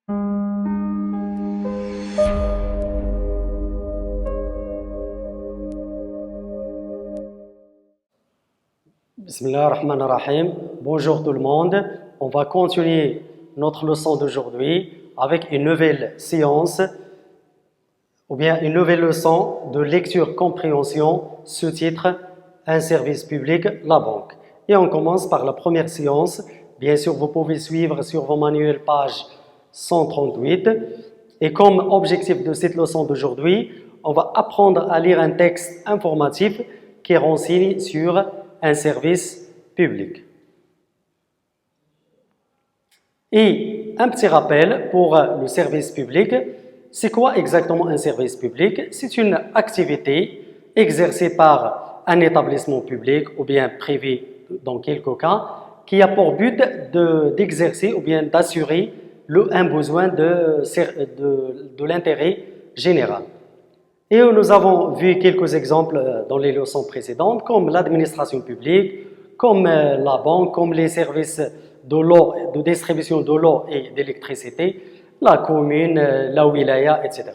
Bismillahirrahmanirrahim. Bonjour tout le monde. On va continuer notre leçon d'aujourd'hui avec une nouvelle séance ou bien une nouvelle leçon de lecture-compréhension sous-titre Un service public, la banque. Et on commence par la première séance. Bien sûr, vous pouvez suivre sur vos manuels page 138. Et comme objectif de cette leçon d'aujourd'hui, on va apprendre à lire un texte informatif qui renseigne sur un service public. Et un petit rappel pour le service public, c'est quoi exactement un service public? C'est une activité exercée par un établissement public ou bien privé dans quelques cas qui a pour but d'exercer ou bien d'assurer un besoin de l'intérêt général. Et nous avons vu quelques exemples dans les leçons précédentes, comme l'administration publique, comme la banque, comme les services de l'eau, de distribution de l'eau et d'électricité, la commune, la wilaya, etc.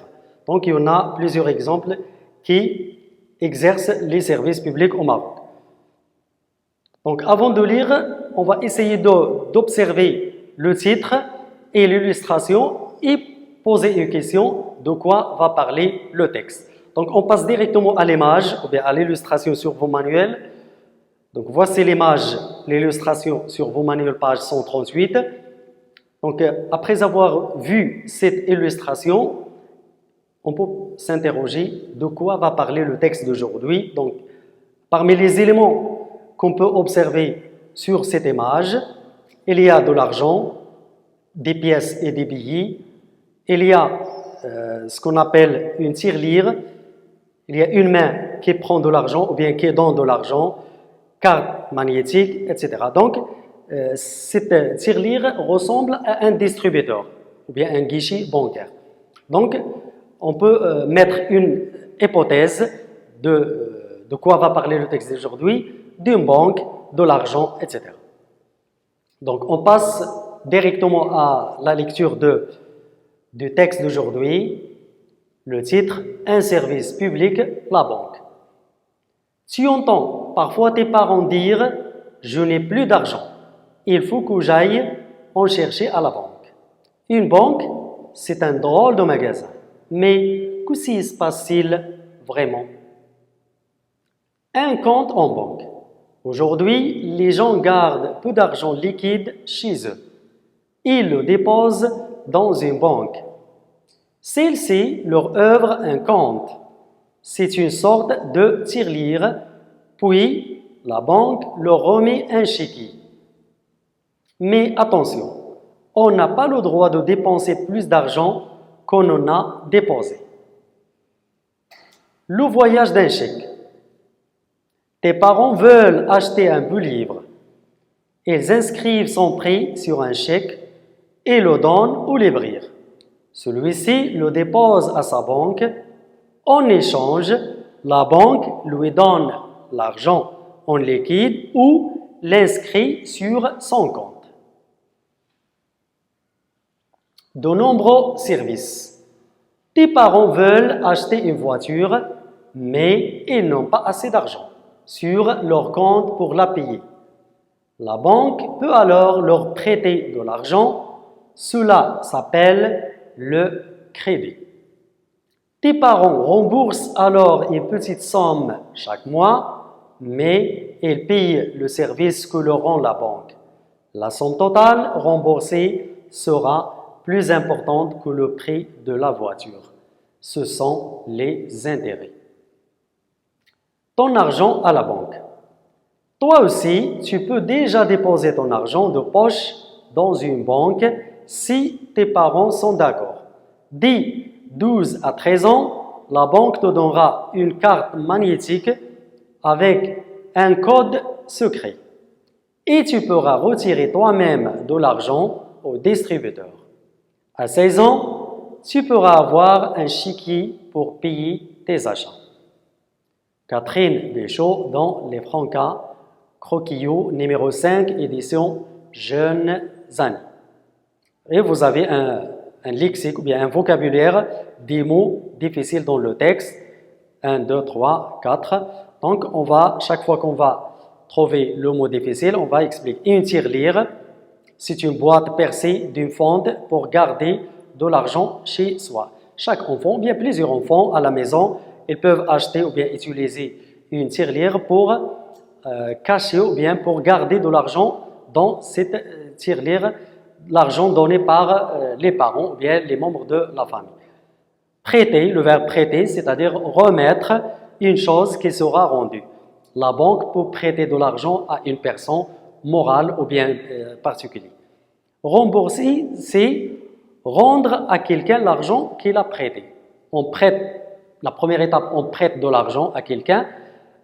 Donc, il y en a plusieurs exemples qui exercent les services publics au Maroc. Donc, avant de lire, on va essayer d'observer le titre et l'illustration et poser une question de quoi va parler le texte. Donc, on passe directement à l'image ou bien à l'illustration sur vos manuels. Donc, voici l'image, l'illustration sur vos manuels, page 138. Donc, après avoir vu cette illustration, on peut s'interroger de quoi va parler le texte d'aujourd'hui. Donc, parmi les éléments qu'on peut observer sur cette image, il y a de l'argent, des pièces et des billets. Il y a ce qu'on appelle une tirelire. Il y a une main qui prend de l'argent ou bien qui donne de l'argent, carte magnétique, etc. Donc, cette tirelire ressemble à un distributeur ou bien un guichet bancaire. Donc, on peut mettre une hypothèse de quoi va parler le texte d'aujourd'hui, d'une banque, de l'argent, etc. Donc, on passe directement à la lecture du texte d'aujourd'hui. Le titre, un service public, la banque. Tu entends parfois tes parents dire « Je n'ai plus d'argent, il faut que j'aille en chercher à la banque ». Une banque, c'est un drôle de magasin. Mais que se passe-t-il vraiment? Un compte en banque. Aujourd'hui, les gens gardent peu d'argent liquide chez eux. Ils le déposent dans une banque. Celle-ci leur ouvre un compte. C'est une sorte de tirelire, puis la banque leur remet un chéquier. Mais attention, on n'a pas le droit de dépenser plus d'argent qu'on en a déposé. Le voyage d'un chèque. Tes parents veulent acheter un beau livre. Ils inscrivent son prix sur un chèque et le donnent au libraire. Celui-ci le dépose à sa banque. En échange, la banque lui donne l'argent en liquide ou l'inscrit sur son compte. De nombreux services. Tes parents veulent acheter une voiture, mais ils n'ont pas assez d'argent sur leur compte pour la payer. La banque peut alors leur prêter de l'argent. Cela s'appelle le crédit. Tes parents remboursent alors une petite somme chaque mois, mais ils payent le service que leur rend la banque. La somme totale remboursée sera plus importante que le prix de la voiture. Ce sont les intérêts. Ton argent à la banque. Toi aussi, tu peux déjà déposer ton argent de poche dans une banque si tes parents sont d'accord. Dès 12 à 13 ans, la banque te donnera une carte magnétique avec un code secret. Et tu pourras retirer toi-même de l'argent au distributeur. À 16 ans, tu pourras avoir un chéquier pour payer tes achats. Catherine Béchaud dans Les Francas, Croquillot, numéro 5, édition Jeunes Années. Et vous avez un lexique ou bien un vocabulaire des mots difficiles dans le texte. 1, 2, 3, 4. Donc, chaque fois qu'on va trouver le mot difficile, on va expliquer. Une tirelire, c'est une boîte percée d'une fente pour garder de l'argent chez soi. Chaque enfant, bien plusieurs enfants à la maison, ils peuvent acheter ou bien utiliser une tirelire pour cacher ou bien pour garder de l'argent dans cette tirelire, l'argent donné par les parents ou bien les membres de la famille. Prêter, le verbe prêter, c'est-à-dire remettre une chose qui sera rendue. La banque peut prêter de l'argent à une personne morale ou bien particulière. Rembourser, c'est rendre à quelqu'un l'argent qu'il a prêté. On prête, la première étape, on prête de l'argent à quelqu'un.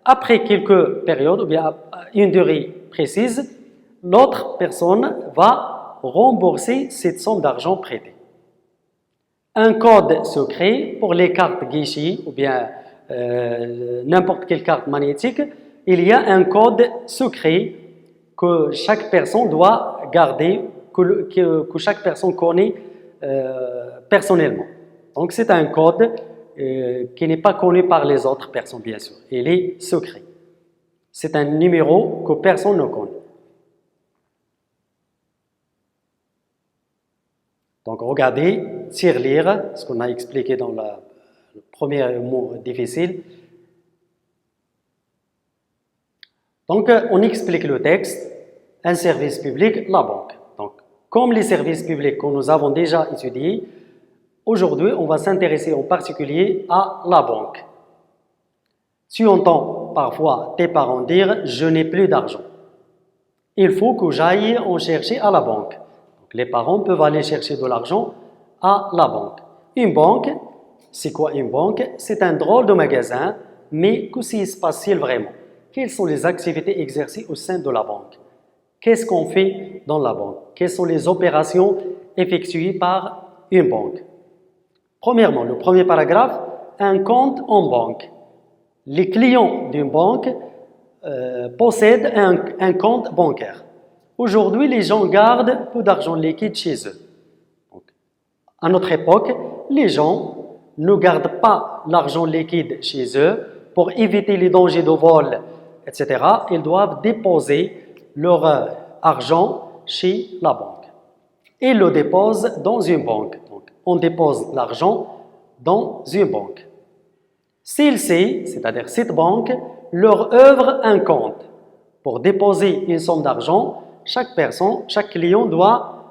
Après quelques périodes ou bien une durée précise, l'autre personne va rembourser cette somme d'argent prêtée. Un code secret pour les cartes guichet ou bien n'importe quelle carte magnétique, il y a un code secret que chaque personne doit garder, que chaque personne connaît personnellement. Donc c'est un code qui n'est pas connu par les autres personnes, bien sûr. Il est secret. C'est un numéro que personne ne connaît. Donc regardez, tirelire, ce qu'on a expliqué dans le premier mot difficile. Donc on explique le texte, un service public, la banque. Donc comme les services publics que nous avons déjà étudiés, aujourd'hui on va s'intéresser en particulier à la banque. Tu entends parfois tes parents dire « je n'ai plus d'argent ». Il faut que j'aille en chercher à la banque. Les parents peuvent aller chercher de l'argent à la banque. Une banque, c'est quoi une banque? C'est un drôle de magasin, mais que se passe-t-il vraiment? Quelles sont les activités exercées au sein de la banque? Qu'est-ce qu'on fait dans la banque? Quelles sont les opérations effectuées par une banque? Premièrement, le premier paragraphe, un compte en banque. Les clients d'une banque possèdent un compte bancaire. Aujourd'hui, les gens gardent peu d'argent liquide chez eux. Donc, à notre époque, les gens ne gardent pas l'argent liquide chez eux pour éviter les dangers de vol, etc. Ils doivent déposer leur argent chez la banque. Ils le déposent dans une banque. Donc, on dépose l'argent dans une banque. Celle-ci, c'est-à-dire cette banque, leur ouvre un compte. Pour déposer une somme d'argent, chaque personne, chaque client doit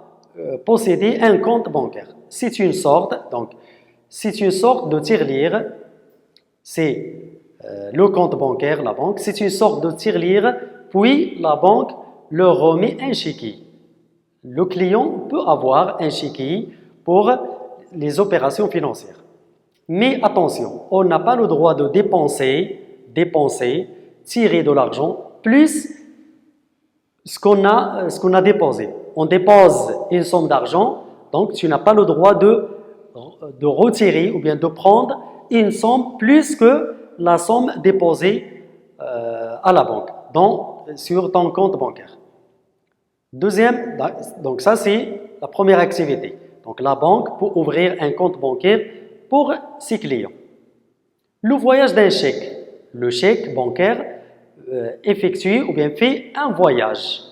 posséder un compte bancaire. C'est une sorte de tirelire. C'est le compte bancaire, la banque. C'est une sorte de tirelire, puis la banque leur remet un chéquier. Le client peut avoir un chéquier pour les opérations financières. Mais attention, on n'a pas le droit de dépenser, tirer de l'argent, plus ce qu'on a déposé. On dépose une somme d'argent, donc tu n'as pas le droit de retirer ou bien de prendre une somme plus que la somme déposée à la banque, sur ton compte bancaire. Deuxième, donc ça c'est la première activité. Donc la banque peut ouvrir un compte bancaire pour ses clients. Le voyage d'un chèque. Le chèque bancaire effectue ou bien fait un voyage.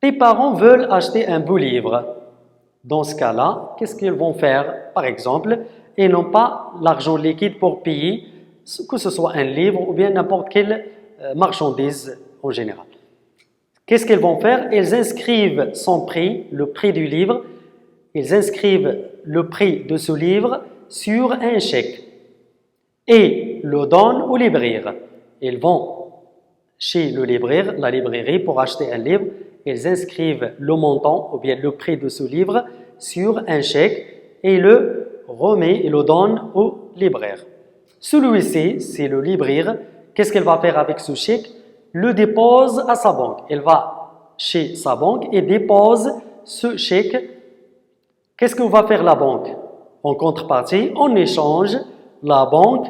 Tes parents veulent acheter un beau livre. Dans ce cas-là, qu'est-ce qu'ils vont faire? Par exemple, ils n'ont pas l'argent liquide pour payer, que ce soit un livre ou bien n'importe quelle marchandise en général. Qu'est-ce qu'ils vont faire? Ils inscrivent son prix, le prix du livre, ils inscrivent le prix de ce livre sur un chèque et le donnent au libraire. Ils vont chez le libraire, la librairie, pour acheter un livre. Ils inscrivent le montant ou bien le prix de ce livre sur un chèque et le remet et le donne au libraire. Celui-ci, c'est le libraire. Qu'est-ce qu'il va faire avec ce chèque? Le dépose à sa banque. Il va chez sa banque et dépose ce chèque. Qu'est-ce que va faire la banque? En contrepartie, en échange, la banque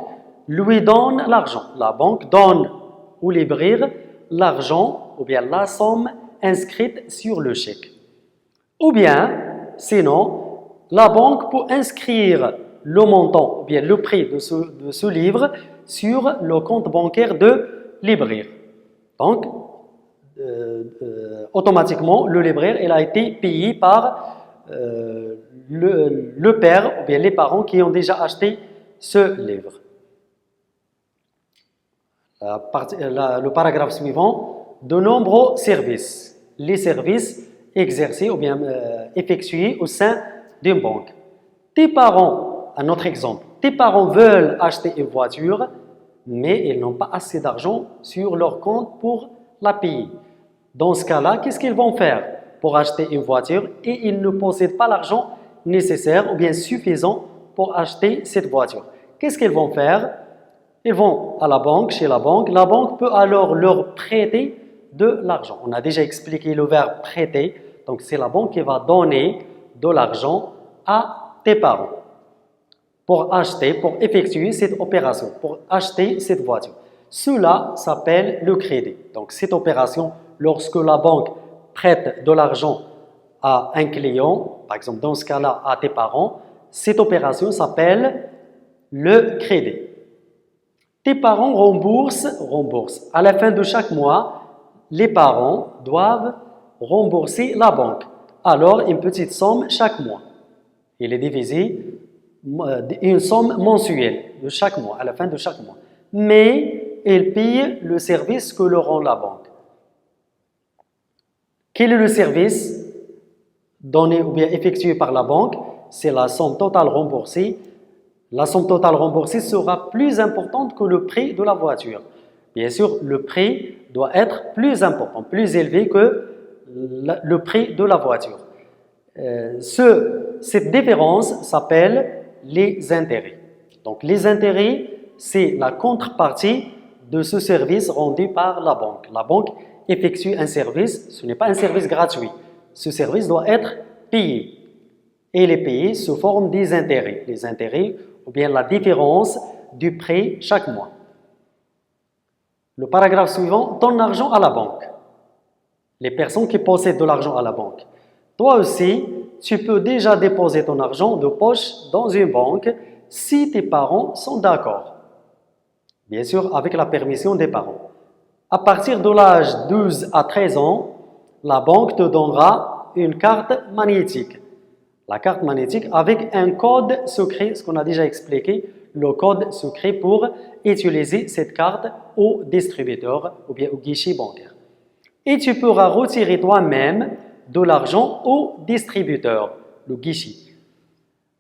lui donne l'argent. La banque donne au libraire l'argent ou bien la somme inscrite sur le chèque. Ou bien, sinon, la banque peut inscrire le montant, ou bien le prix de ce livre sur le compte bancaire de libraire. Donc, automatiquement, le libraire il a été payé par le père ou bien les parents qui ont déjà acheté ce livre. Le paragraphe suivant, de nombreux services. Les services exercés ou bien effectués au sein d'une banque. Tes parents, un autre exemple, tes parents veulent acheter une voiture, mais ils n'ont pas assez d'argent sur leur compte pour la payer. Dans ce cas-là, qu'est-ce qu'ils vont faire pour acheter une voiture et ils ne possèdent pas l'argent nécessaire ou bien suffisant pour acheter cette voiture? Qu'est-ce qu'ils vont faire? Ils vont à la banque, chez la banque peut alors leur prêter de l'argent. On a déjà expliqué le verbe prêter, donc c'est la banque qui va donner de l'argent à tes parents pour acheter, pour effectuer cette opération, pour acheter cette voiture. Cela s'appelle le crédit. Donc cette opération, lorsque la banque prête de l'argent à un client, par exemple dans ce cas-là à tes parents, cette opération s'appelle le crédit. Tes parents remboursent. À la fin de chaque mois, les parents doivent rembourser la banque. Alors, une petite somme chaque mois. Il est divisé une somme mensuelle de chaque mois, à la fin de chaque mois. Mais ils payent le service que leur rend la banque. Quel est le service donné ou bien effectué par la banque? C'est la somme totale remboursée. La somme totale remboursée sera plus importante que le prix de la voiture. Bien sûr, le prix doit être plus important, plus élevé que le prix de la voiture. Cette différence s'appelle les intérêts. Donc, les intérêts, c'est la contrepartie de ce service rendu par la banque. La banque effectue un service, ce n'est pas un service gratuit. Ce service doit être payé. Et les payés sous forme des intérêts. Les intérêts, ou bien la différence du prix chaque mois. Le paragraphe suivant, ton argent à la banque. Les personnes qui possèdent de l'argent à la banque. Toi aussi, tu peux déjà déposer ton argent de poche dans une banque si tes parents sont d'accord. Bien sûr, avec la permission des parents. À partir de l'âge 12 à 13 ans, la banque te donnera une carte magnétique. La carte magnétique avec un code secret, ce qu'on a déjà expliqué, le code secret pour utiliser cette carte au distributeur ou bien au guichet bancaire. Et tu pourras retirer toi-même de l'argent au distributeur, le guichet.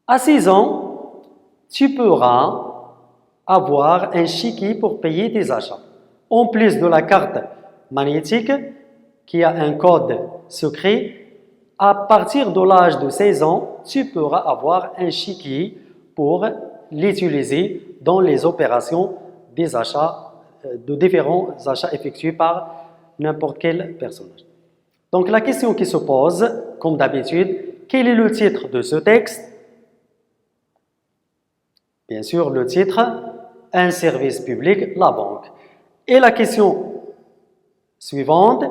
À 6 ans, tu pourras avoir un chéquier pour payer tes achats. En plus de la carte magnétique qui a un code secret, à partir de l'âge de 16 ans, tu pourras avoir un chéquier pour l'utiliser dans les opérations des achats, de différents achats effectués par n'importe quel personnage. Donc la question qui se pose, comme d'habitude, quel est le titre de ce texte? Bien sûr, le titre, un service public, la banque. Et la question suivante,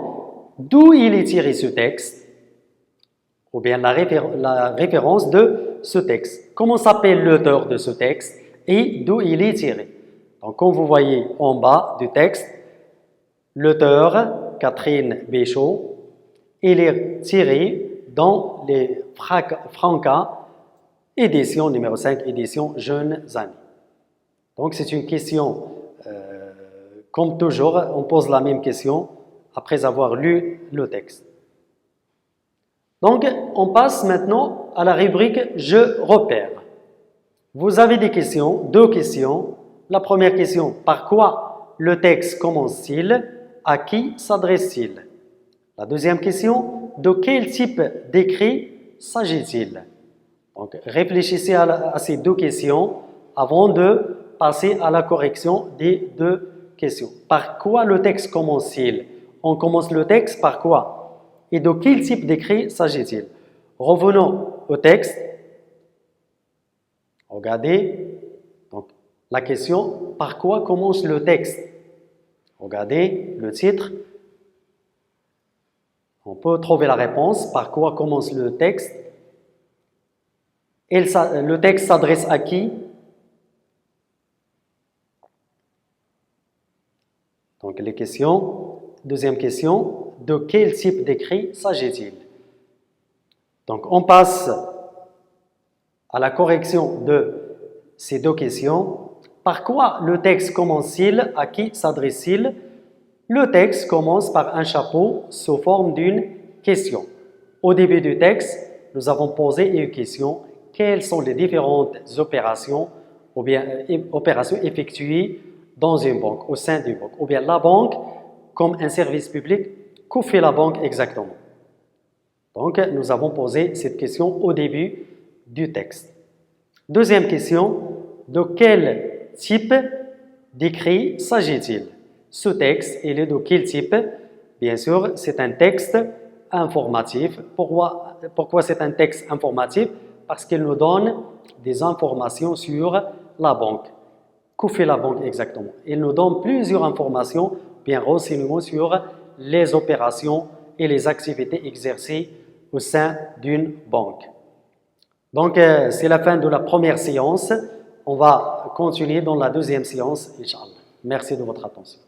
d'où il est tiré ce texte? Ou bien la référence de ce texte. Comment s'appelle l'auteur de ce texte et d'où il est tiré? Donc, comme vous voyez en bas du texte, l'auteur, Catherine Béchaud, il est tiré dans les Franca, édition numéro 5, édition Jeunes Années. Donc, c'est une question, comme toujours, on pose la même question après avoir lu le texte. Donc, on passe maintenant à la rubrique « Je repère ». Vous avez des questions, deux questions. La première question, par quoi le texte commence-t-il? À qui s'adresse-t-il? La deuxième question, de quel type d'écrit s'agit-il? Donc, réfléchissez à ces deux questions avant de passer à la correction des deux questions. Par quoi le texte commence-t-il? On commence le texte par quoi? Et de quel type d'écrit s'agit-il? Revenons au texte. Regardez. Donc, la question, par quoi commence le texte? Regardez le titre. On peut trouver la réponse. Par quoi commence le texte? Le texte s'adresse à qui? Donc les questions. Deuxième question, de quel type d'écrit s'agit-il? Donc on passe à la correction de ces deux questions. Par quoi le texte commence-t-il? À qui s'adresse-t-il? Le texte commence par un chapeau sous forme d'une question. Au début du texte, nous avons posé une question. Quelles sont les différentes opérations ou bien opérations effectuées dans une banque, au sein d'une banque? Ou bien la banque comme un service public, que fait la banque exactement? Donc, nous avons posé cette question au début du texte. Deuxième question, de quel type d'écrit s'agit-il? Ce texte, il est de quel type? Bien sûr, c'est un texte informatif. Pourquoi c'est un texte informatif? Parce qu'il nous donne des informations sur la banque. Que fait la banque exactement? Il nous donne plusieurs informations, bien renseignements sur les opérations et les activités exercées au sein d'une banque. Donc, c'est la fin de la première séance. On va continuer dans la deuxième séance, Inch'Allah. Merci de votre attention.